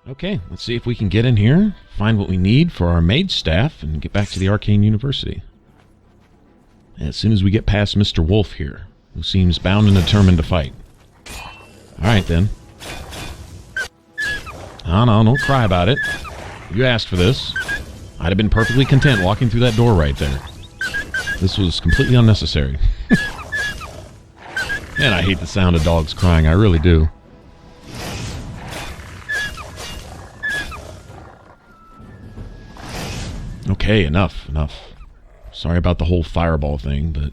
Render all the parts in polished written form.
Okay, let's see if we can get in here, find what we need for our mage staff, and get back to the Arcane University. As soon as we get past Mr. Wolf here, who seems bound and determined to fight. Alright then. Oh no, don't cry about it. You asked for this. I'd have been perfectly content walking through that door right there. This was completely unnecessary. And I hate the sound of dogs crying, I really do. Okay, enough. Sorry about the whole fireball thing, but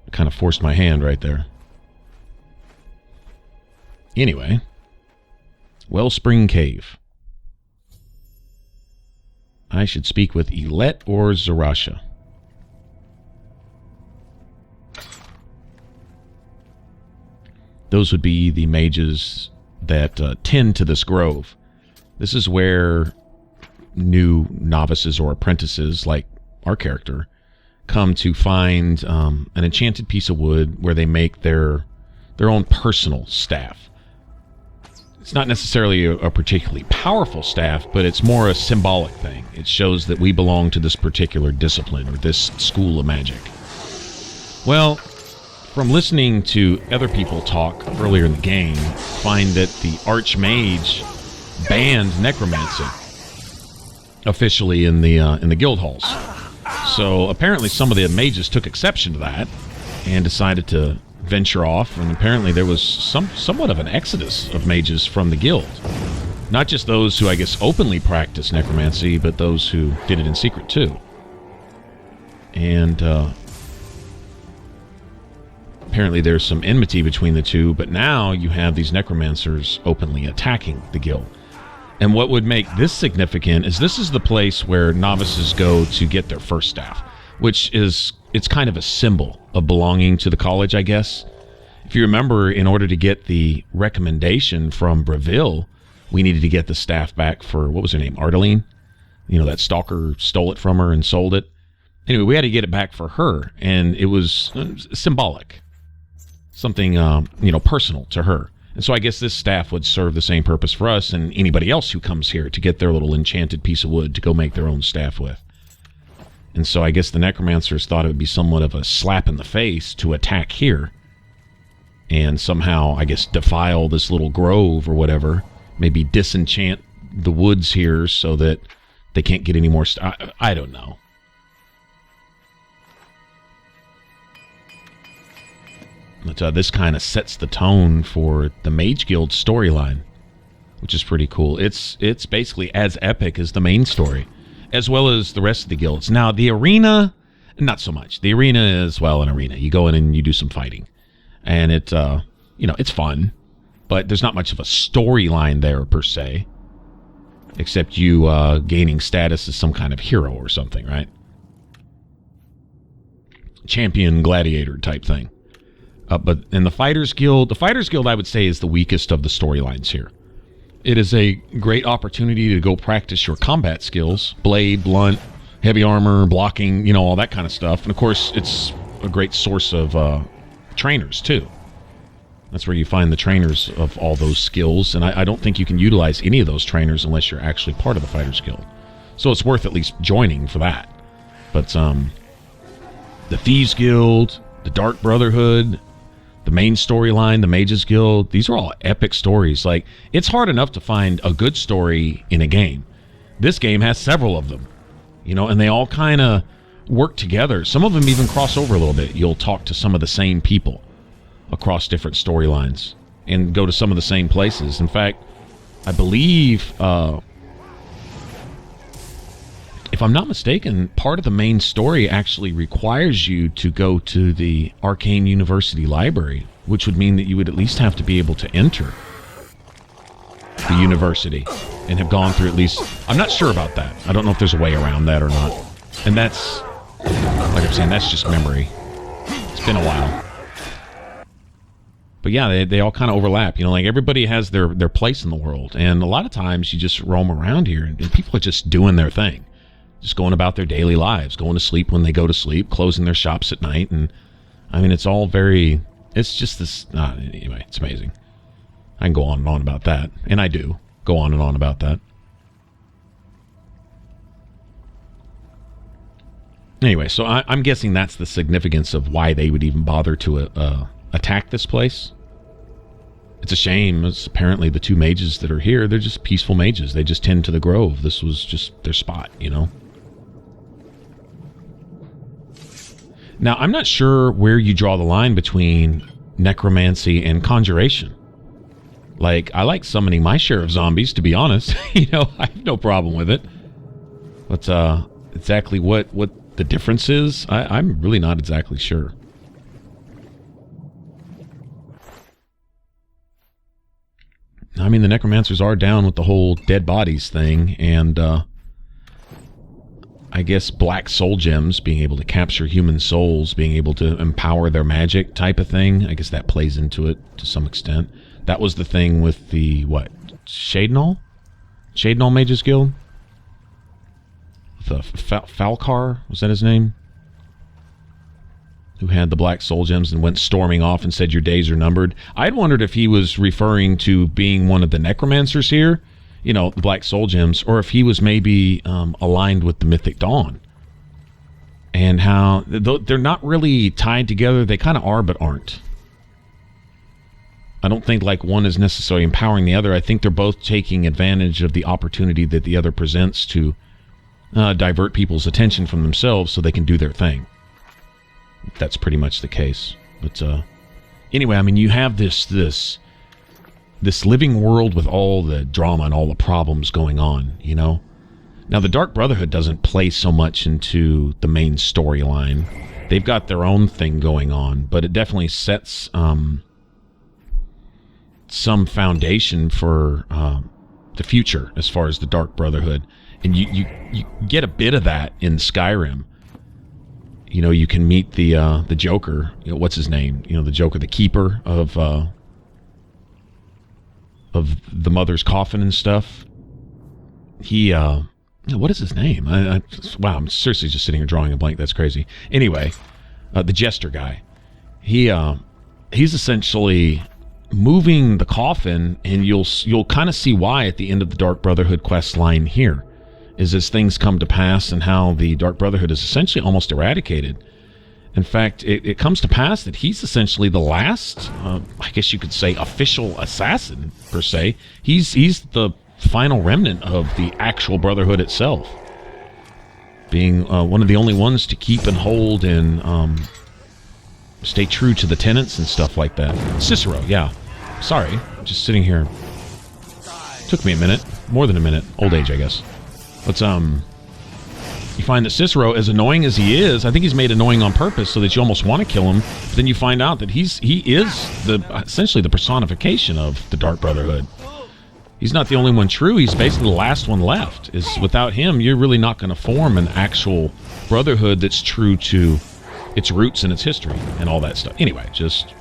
I kind of forced my hand right there. Anyway, Wellspring Cave. I should speak with Elet or Zarasha. Those would be the mages that tend to this grove. This is where new novices or apprentices, like our character, come to find an enchanted piece of wood where they make their own personal staff. It's not necessarily a particularly powerful staff, but it's more a symbolic thing. It shows that we belong to this particular discipline or this school of magic. Well, from listening to other people talk earlier in the game, find that the Archmage banned necromancy officially in the guild halls. So apparently some of the mages took exception to that and decided to venture off, and apparently there was somewhat of an exodus of mages from the guild. Not just those who, I guess, openly practice necromancy, but those who did it in secret too. And apparently there's some enmity between the two, but now you have these necromancers openly attacking the guild. And what would make this significant is this is the place where novices go to get their first staff, which is, it's kind of a symbol of belonging to the college, I guess. If you remember, in order to get the recommendation from Breville, we needed to get the staff back for, what was her name, Ardeline? You know, that stalker stole it from her and sold it. Anyway, we had to get it back for her, and it was symbolic. Something, personal to her. And so I guess this staff would serve the same purpose for us and anybody else who comes here to get their little enchanted piece of wood to go make their own staff with. And so I guess the necromancers thought it would be somewhat of a slap in the face to attack here and somehow, I guess, defile this little grove or whatever. Maybe disenchant the woods here so that they can't get any more I don't know. But this kind of sets the tone for the Mage Guild storyline, which is pretty cool. It's basically as epic as the main story, as well as the rest of the guilds. Now, the arena, not so much. The arena is, well, an arena. You go in and you do some fighting. And it, it's fun, but there's not much of a storyline there, per se, except you gaining status as some kind of hero or something, right? Champion gladiator type thing. But in the Fighters Guild, I would say, is the weakest of the storylines here. It is a great opportunity to go practice your combat skills, blade, blunt, heavy armor, blocking, all that kind of stuff. And of course, it's a great source of trainers, too. That's where you find the trainers of all those skills. And I don't think you can utilize any of those trainers unless you're actually part of the Fighters Guild. So it's worth at least joining for that. But the Thieves Guild, the Dark Brotherhood, the main storyline, the Mages Guild, these are all epic stories. Like, it's hard enough to find a good story in a game. This game has several of them, and they all kind of work together. Some of them even cross over a little bit. You'll talk to some of the same people across different storylines and go to some of the same places. In fact, I believe, if I'm not mistaken, part of the main story actually requires you to go to the Arcane University library, which would mean that you would at least have to be able to enter the university and have gone through at least... I'm not sure about that. I don't know if there's a way around that or not. And that's, like I'm saying, that's just memory. It's been a while. But yeah, they all kind of overlap. Like everybody has their place in the world. And a lot of times you just roam around here and people are just doing their thing. Just going about their daily lives, going to sleep when they go to sleep, closing their shops at night. And I mean, it's all very, it's just this, anyway, it's amazing. I can go on and on about that. And I do go on and on about that. Anyway, so I'm guessing that's the significance of why they would even bother to attack this place. It's a shame. It's apparently the two mages that are here, they're just peaceful mages. They just tend to the grove. This was just their spot, you know? Now, I'm not sure where you draw the line between necromancy and conjuration. Like, I like summoning my share of zombies, to be honest. You know, I have no problem with it. But exactly what the difference is, I'm really not exactly sure. I mean, the necromancers are down with the whole dead bodies thing, and I guess black soul gems, being able to capture human souls, being able to empower their magic type of thing, I guess that plays into it to some extent. That was the thing with the, what, Shadenall? Shadenall Mages Guild? The Falcar, was that his name? Who had the black soul gems and went storming off and said your days are numbered. I'd wondered if he was referring to being one of the necromancers here, you know, the black soul gems, or if he was maybe aligned with the Mythic Dawn. And how they're not really tied together. They kind of are, but aren't. I don't think like one is necessarily empowering the other. I think they're both taking advantage of the opportunity that the other presents to divert people's attention from themselves so they can do their thing. That's pretty much the case. But anyway, I mean, you have this living world with all the drama and all the problems going on, you know? Now, the Dark Brotherhood doesn't play so much into the main storyline. They've got their own thing going on, but it definitely sets some foundation for the future as far as the Dark Brotherhood. And you get a bit of that in Skyrim. You know, you can meet the Joker. You know, what's his name? You know, the Joker, the keeper of the mother's coffin and stuff. He, what is his name? Wow, I'm seriously just sitting here drawing a blank. That's crazy. Anyway, the Jester guy. He's essentially moving the coffin, and you'll kind of see why at the end of the Dark Brotherhood quest line here. Is as things come to pass and how the Dark Brotherhood is essentially almost eradicated. In fact, it comes to pass that he's essentially the last, I guess you could say, official assassin, per se. He's the final remnant of the actual Brotherhood itself. Being one of the only ones to keep and hold and stay true to the tenets and stuff like that. Cicero, yeah. Sorry, just sitting here. Took me a minute. More than a minute. Old age, I guess. But you find that Cicero, as annoying as he is, I think he's made annoying on purpose so that you almost want to kill him. But then you find out that he is essentially the personification of the Dark Brotherhood. He's not the only one true. He's basically the last one left. Without him, you're really not going to form an actual brotherhood that's true to its roots and its history and all that stuff. Anyway, just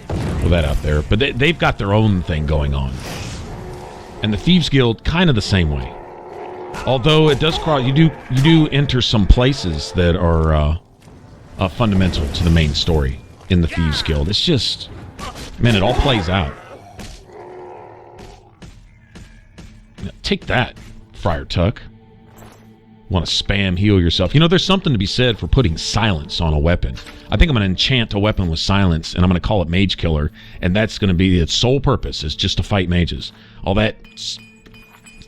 throw that out there. But they've got their own thing going on. And the Thieves Guild, kind of the same way. Although it does cross, you do enter some places that are fundamental to the main story in the Thieves Guild. It's just, man, it all plays out. Take that, Friar Tuck. Want to spam heal yourself? You know, there's something to be said for putting silence on a weapon. I think I'm going to enchant a weapon with silence, and I'm going to call it Mage Killer, and that's going to be its sole purpose, is just to fight mages. All that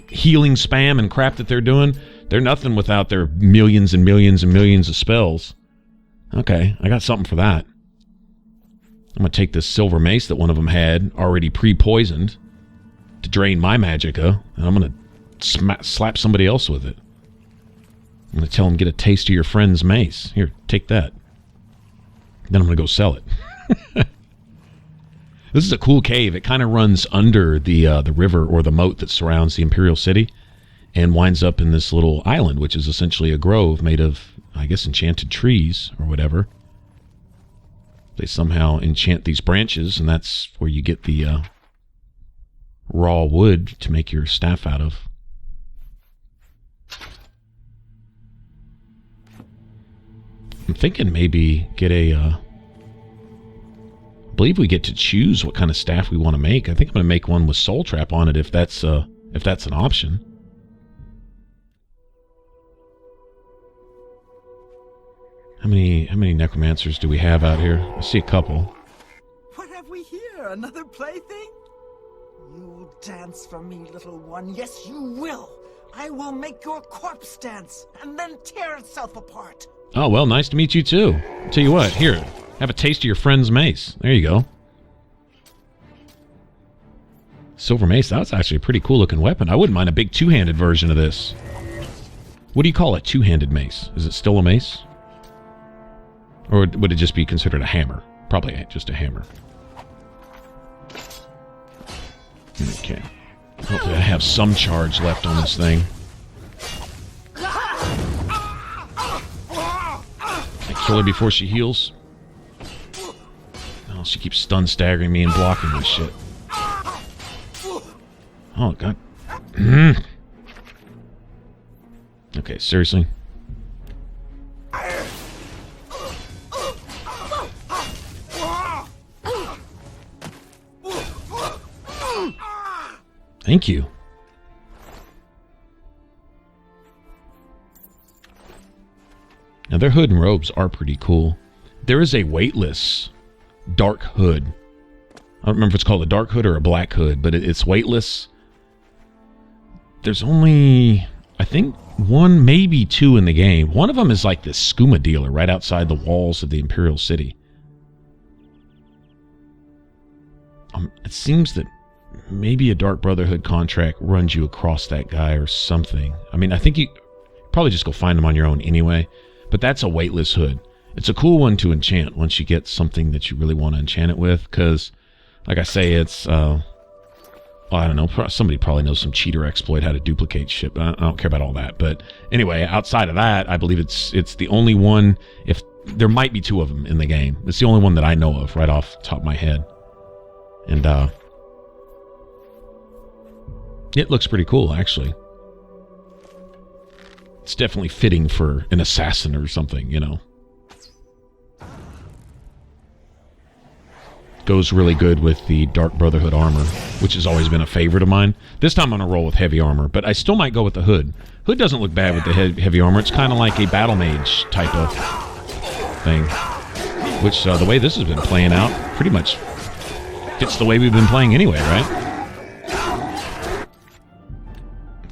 healing spam and crap that they're doing, they're nothing without their millions and millions and millions of spells. Okay, I got something for that. I'm going to take this silver mace that one of them had already pre-poisoned to drain my magicka, and I'm going to slap somebody else with it. I'm going to tell them, get a taste of your friend's mace. Here, take that. Then I'm going to go sell it. This is a cool cave. It kind of runs under the river or the moat that surrounds the Imperial City and winds up in this little island, which is essentially a grove made of, I guess, enchanted trees or whatever. They somehow enchant these branches, and that's where you get the raw wood to make your staff out of. I'm thinking maybe get a I believe we get to choose what kind of staff we want to make. I think I'm going to make one with Soul Trap on it if that's an option. How many necromancers do we have out here? I see a couple. What have we here? Another plaything? You'll dance for me, little one. Yes, you will. I will make your corpse dance and then tear itself apart. Oh, well, nice to meet you too. I'll tell you what, here, have a taste of your friend's mace. There you go. Silver mace, that's actually a pretty cool looking weapon. I wouldn't mind a big two-handed version of this. What do you call a two-handed mace? Is it still a mace? Or would it just be considered a hammer? Probably just a hammer. Okay. Hopefully I have some charge left on this thing. I kill her before she heals. Oh, she keeps stun staggering me and blocking my shit. Oh, God. Okay, seriously? Thank you. Now, their hood and robes are pretty cool. There is a weightless dark hood. I don't remember if it's called a dark hood or a black hood, but it's weightless. There's only, I think, one, maybe two in the game. One of them is like this skooma dealer right outside the walls of the Imperial City. It seems that maybe a Dark Brotherhood contract runs you across that guy or something. I mean, I think you probably just go find him on your own anyway. But that's a weightless hood. It's a cool one to enchant once you get something that you really want to enchant it with. Because, like I say, it's, well, I don't know. Somebody probably knows some cheater exploit how to duplicate shit. But I don't care about all that. But anyway, outside of that, I believe it's the only one. If there might be two of them in the game. It's the only one that I know of right off the top of my head. And, it looks pretty cool, actually. It's definitely fitting for an assassin or something, you know. Goes really good with the Dark Brotherhood armor, which has always been a favorite of mine. This time I'm going to roll with heavy armor, but I still might go with the hood. Hood doesn't look bad with the heavy armor. It's kind of like a battle mage type of thing. Which, the way this has been playing out, pretty much fits the way we've been playing anyway, right?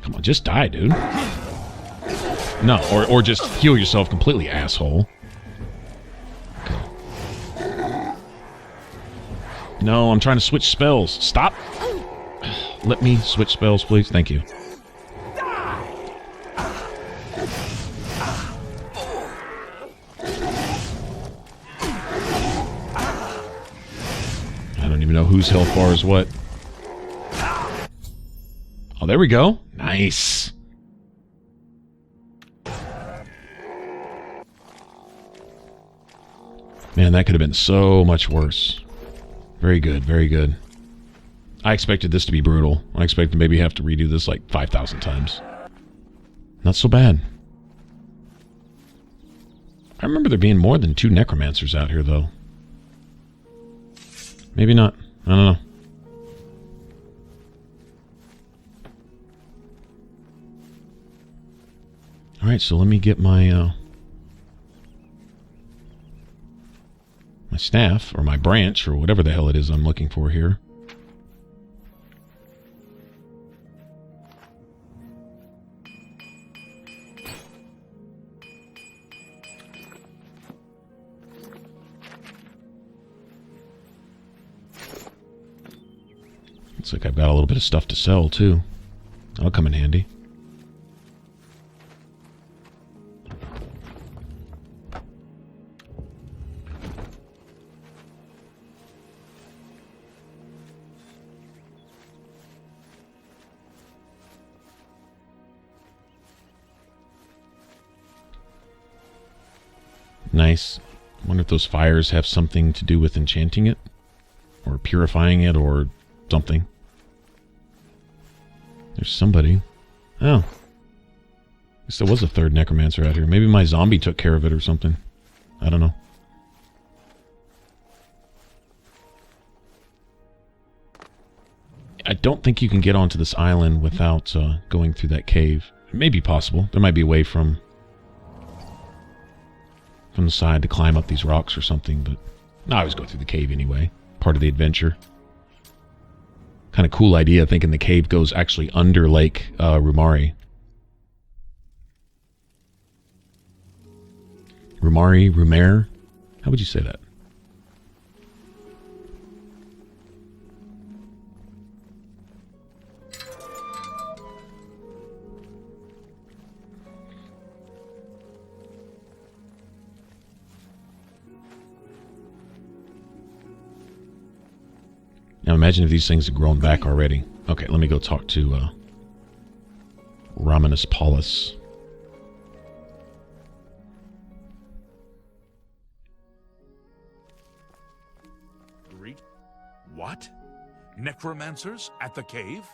Come on, just die, dude. No, or just heal yourself completely, asshole. Okay. No, I'm trying to switch spells. Stop! Let me switch spells, please. Thank you. I don't even know whose health bar is what. Oh, there we go. Nice. Man, that could have been so much worse. Very good, very good. I expected this to be brutal. I expected maybe have to redo this like 5,000 times. Not so bad. I remember there being more than 2 necromancers out here, though. Maybe not. I don't know. Alright, so let me get my my staff, or my branch, or whatever the hell it is I'm looking for here. Looks like I've got a little bit of stuff to sell, too. That'll come in handy. Nice. I wonder if those fires have something to do with enchanting it, or purifying it, or something. There's somebody. Oh. I guess there was a third necromancer out here. Maybe my zombie took care of it or something. I don't know. I don't think you can get onto this island without going through that cave. It may be possible. There might be a way from the side to climb up these rocks or something, but I always go through the cave anyway. Part of the adventure. Kind of cool idea, thinking the cave goes actually under Lake Rumari. Rumare? How would you say that? Now imagine if these things had grown back already. Okay, let me go talk to Romanus Paulus. What? Necromancers at the cave?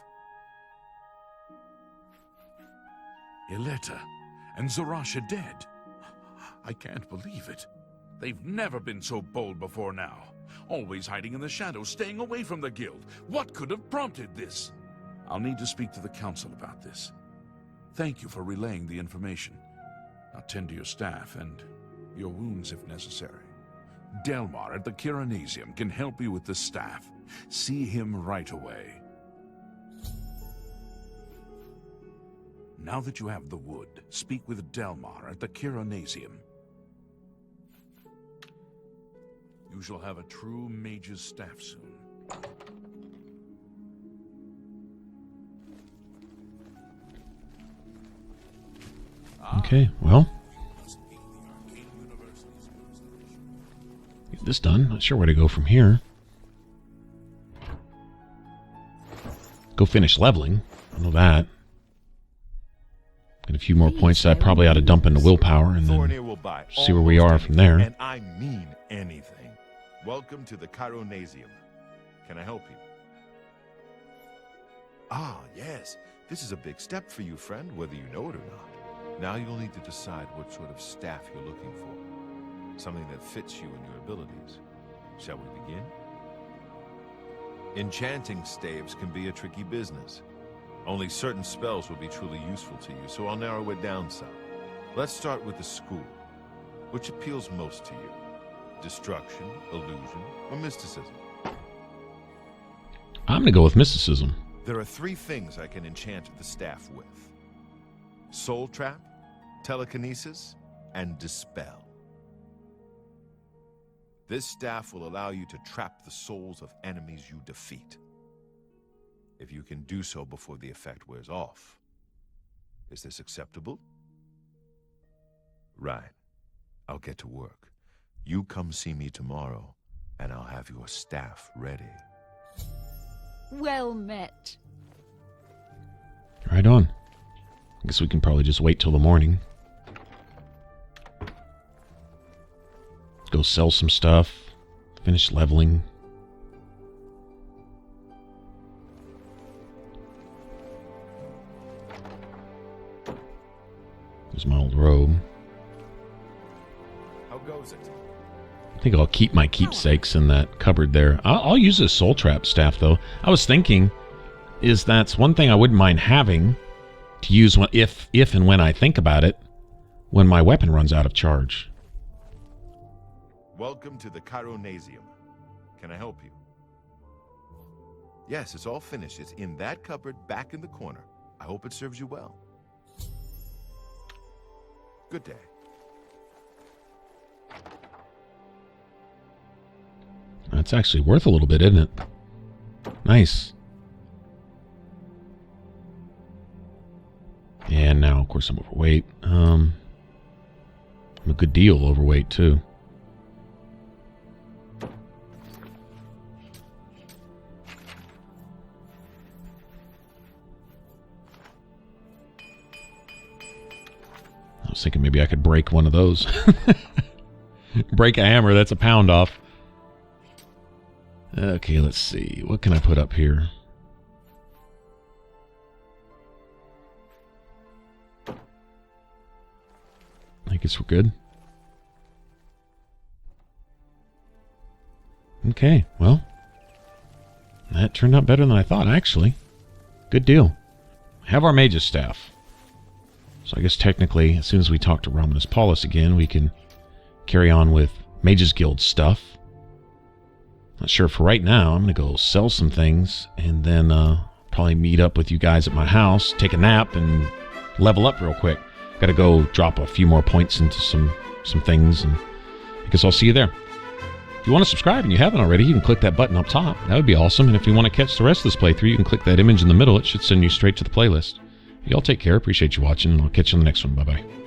Ileta and Zarasha dead. I can't believe it. They've never been so bold before now. Always hiding in the shadows, staying away from the guild. What could have prompted this? I'll need to speak to the council about this. Thank you for relaying the information. Now tend to your staff and your wounds if necessary. Delmar at the Kiranasium can help you with the staff. See him right away. Now that you have the wood, speak with Delmar at the Kiranasium. You shall have a true mage's staff soon. Okay, well. Get this done. Not sure where to go from here. Go finish leveling. I know that. Got a few more points that I probably ought to dump into willpower and then see where we are from there. And I mean anything. Welcome to the Chironasium. Can I help you? Ah, yes. This is a big step for you, friend, whether you know it or not. Now you'll need to decide what sort of staff you're looking for. Something that fits you and your abilities. Shall we begin? Enchanting staves can be a tricky business. Only certain spells will be truly useful to you, so I'll narrow it down some. Let's start with the school. Which appeals most to you? Destruction, illusion, or mysticism? I'm going to go with mysticism. There are 3 things I can enchant the staff with. Soul Trap, Telekinesis, and Dispel. This staff will allow you to trap the souls of enemies you defeat. If you can do so before the effect wears off. Is this acceptable? Right. I'll get to work. You come see me tomorrow, and I'll have your staff ready. Well met. Right on. I guess we can probably just wait till the morning. Go sell some stuff. Finish leveling. There's my old robe. How goes it? I think I'll keep my keepsakes in that cupboard there. I'll use this soul trap staff, though. I was thinking, that's one thing I wouldn't mind having to use when, if and when I think about it, when my weapon runs out of charge. Welcome to the Chironasium. Can I help you? Yes, it's all finished. It's in that cupboard back in the corner. I hope it serves you well. Good day. That's actually worth a little bit, isn't it? Nice. And now, of course, I'm overweight. I'm a good deal overweight, too. I was thinking maybe I could break one of those. Break a hammer, that's a pound off. Okay, let's see. What can I put up here? I guess we're good. Okay, well. That turned out better than I thought, actually. Good deal. Have our Mage's Staff. So I guess technically, as soon as we talk to Romanus Paulus again, we can carry on with Mage's Guild stuff. Not sure for right now. I'm going to go sell some things and then probably meet up with you guys at my house, take a nap, and level up real quick. Got to go drop a few more points into some things, and I guess I'll see you there. If you want to subscribe and you haven't already, you can click that button up top. That would be awesome. And if you want to catch the rest of this playthrough, you can click that image in the middle. It should send you straight to the playlist. Y'all take care. Appreciate you watching, and I'll catch you on the next one. Bye-bye.